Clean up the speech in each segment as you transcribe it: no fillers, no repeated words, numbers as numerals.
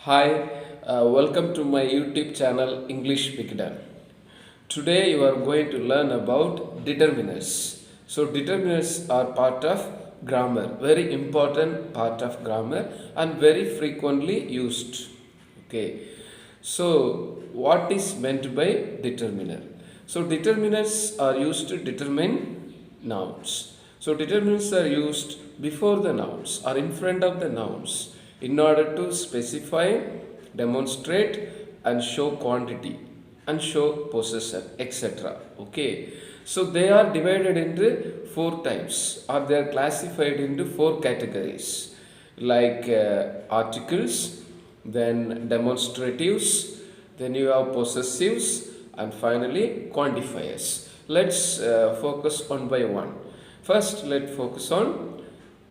Hi, welcome to my YouTube channel English Beginner. Today you are going to learn about determiners. So determiners are part of grammar, very important part of grammar and very frequently used. Okay. So what is meant by determiner? So determiners are used to determine nouns. So determinants are used before the nouns or in front of the nouns in order to specify, demonstrate and show quantity and show possession, etc. Okay. So they are divided into four types or they are classified into four categories like articles, then demonstratives, then you have possessives and finally quantifiers. Let's focus one by one. First, let's focus on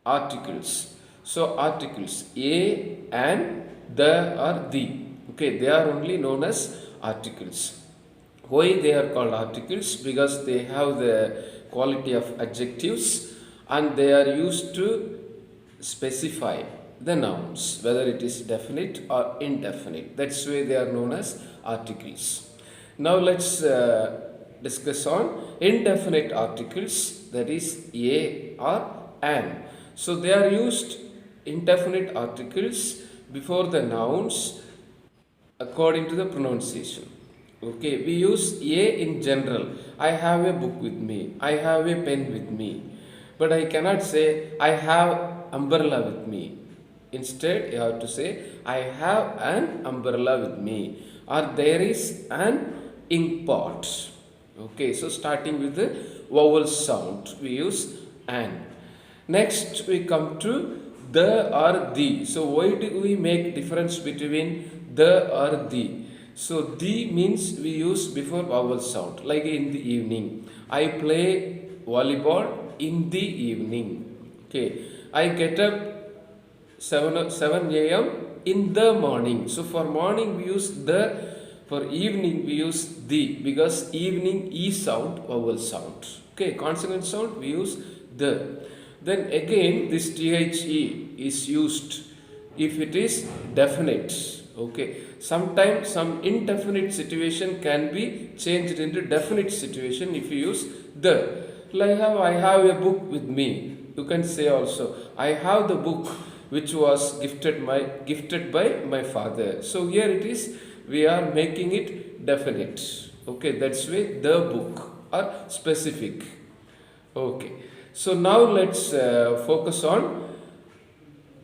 articles. So articles a and the or the. Okay, they are only known as articles. Why they are called articles? Because they have the quality of adjectives and they are used to specify the nouns, whether it is definite or indefinite. That's why they are known as articles. Now let's discuss on indefinite articles, that is a or an. So they are used indefinite articles before the nouns according to the pronunciation. Okay, we use a in general. I have a book with me. I have a pen with me. But I cannot say I have umbrella with me. Instead, you have to say I have an umbrella with me or there is an ink pot. Okay, so starting with the vowel sound, we use an. Next, we come to the or the. So, why do we make difference between the or the? So, the means we use before vowel sound, like in the evening. I play volleyball in the evening. Okay, I get up 7 a.m. in the morning. So, for morning we use the, for evening we use the, because evening E sound, vowel sound. Okay, consonant sound we use the. Then again this THE is used if it is definite. Okay, sometimes some indefinite situation can be changed into definite situation if you use the. Like I have a book with me. You can say also I have the book which was gifted by my father. So here it is, we are making it definite. Okay, that's why the book or specific. Okay, so now let's focus on.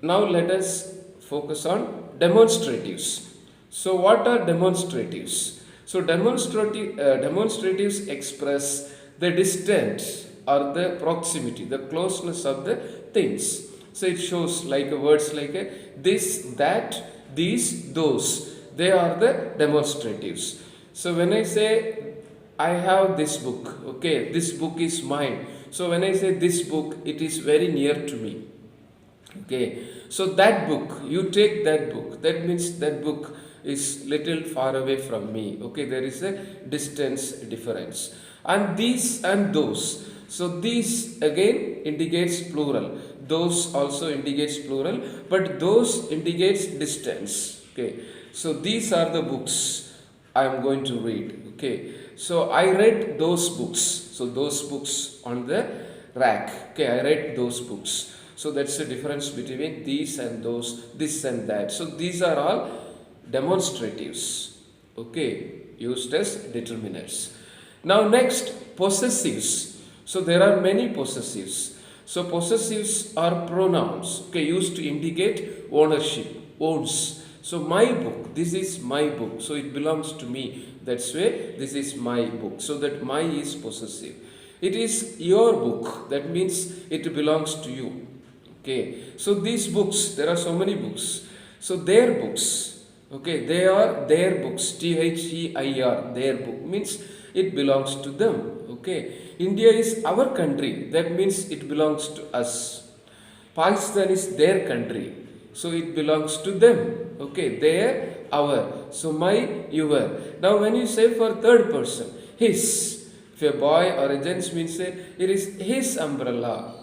Now let us focus on demonstratives. So what are demonstratives? So demonstratives express the distance or the proximity, the closeness of the things. So it shows like words like this, that, these, those. They are the demonstratives. So when I say I have this book, okay, this book is mine. So when I say this book, it is very near to me. Okay, so that book, you take that book, that means that book is little far away from me. Okay, there is a distance difference. And these and those. So these again indicates plural. Those also indicates plural, but those indicates distance. Okay, so these are the books I am going to read. Okay, so I read those books. So those books on the rack. Okay, I read those books. So that's the difference between these and those, this and that. So these are all demonstratives. Okay, used as determiners. Now next, possessives. So there are many possessives. So possessives are pronouns, okay, used to indicate ownership, owns. So my book, this is my book. So it belongs to me. That's why this is my book. So that my is possessive. It is your book. That means it belongs to you. Okay, so these books, there are so many books. So their books, okay, they are their books. THEIR, their book means it belongs to them. Okay, India is our country. That means it belongs to us. Pakistan is their country, so it belongs to them. Okay, their, our. So my, your. Now when you say for third person, his. If a boy or a gents means it is his umbrella.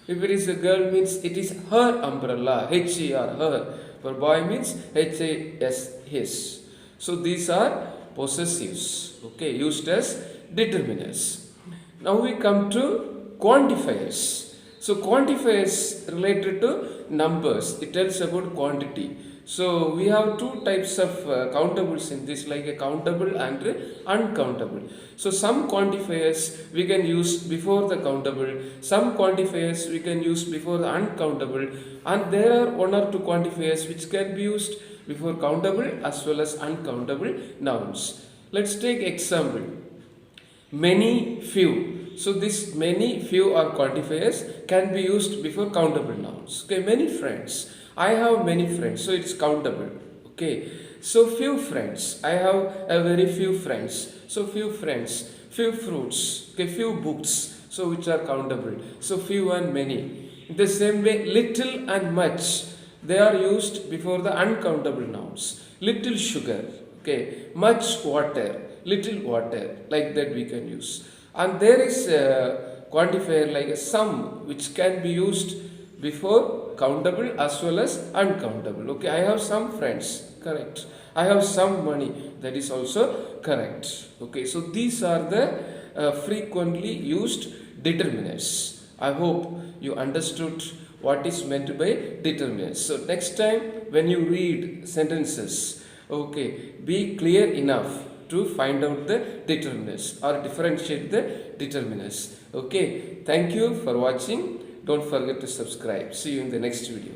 If it is a girl means it is her umbrella, H-E-R, her. For boy means HAS, his. So these are possessives, okay, used as determiners. Now we come to quantifiers. So quantifiers related to numbers. It tells about quantity. So we have two types of countables in this, like a countable and uncountable. So some quantifiers we can use before the countable, some quantifiers we can use before the uncountable, and there are one or two quantifiers which can be used before countable as well as uncountable nouns. Let's take example. Many, few. So this many, few are quantifiers can be used before countable nouns. Okay, many friends. I have many friends, so it's countable. Okay, so few friends. I have a very few friends. So few friends. Few fruits. Okay, few books. So which are countable. So few and many. In the same way, little and much, they are used before the uncountable nouns. Little sugar. Okay, much water. Little water. Like that we can use. And there is a quantifier like a sum which can be used before countable as well as uncountable. Okay, I have some friends, correct. I have some money, that is also correct. Okay, so these are the frequently used determiners. I hope you understood what is meant by determiners. So next time when you read sentences, okay, be clear enough to find out the determiners or differentiate the determiners. Okay, thank you for watching. Don't forget to subscribe. See you in the next video.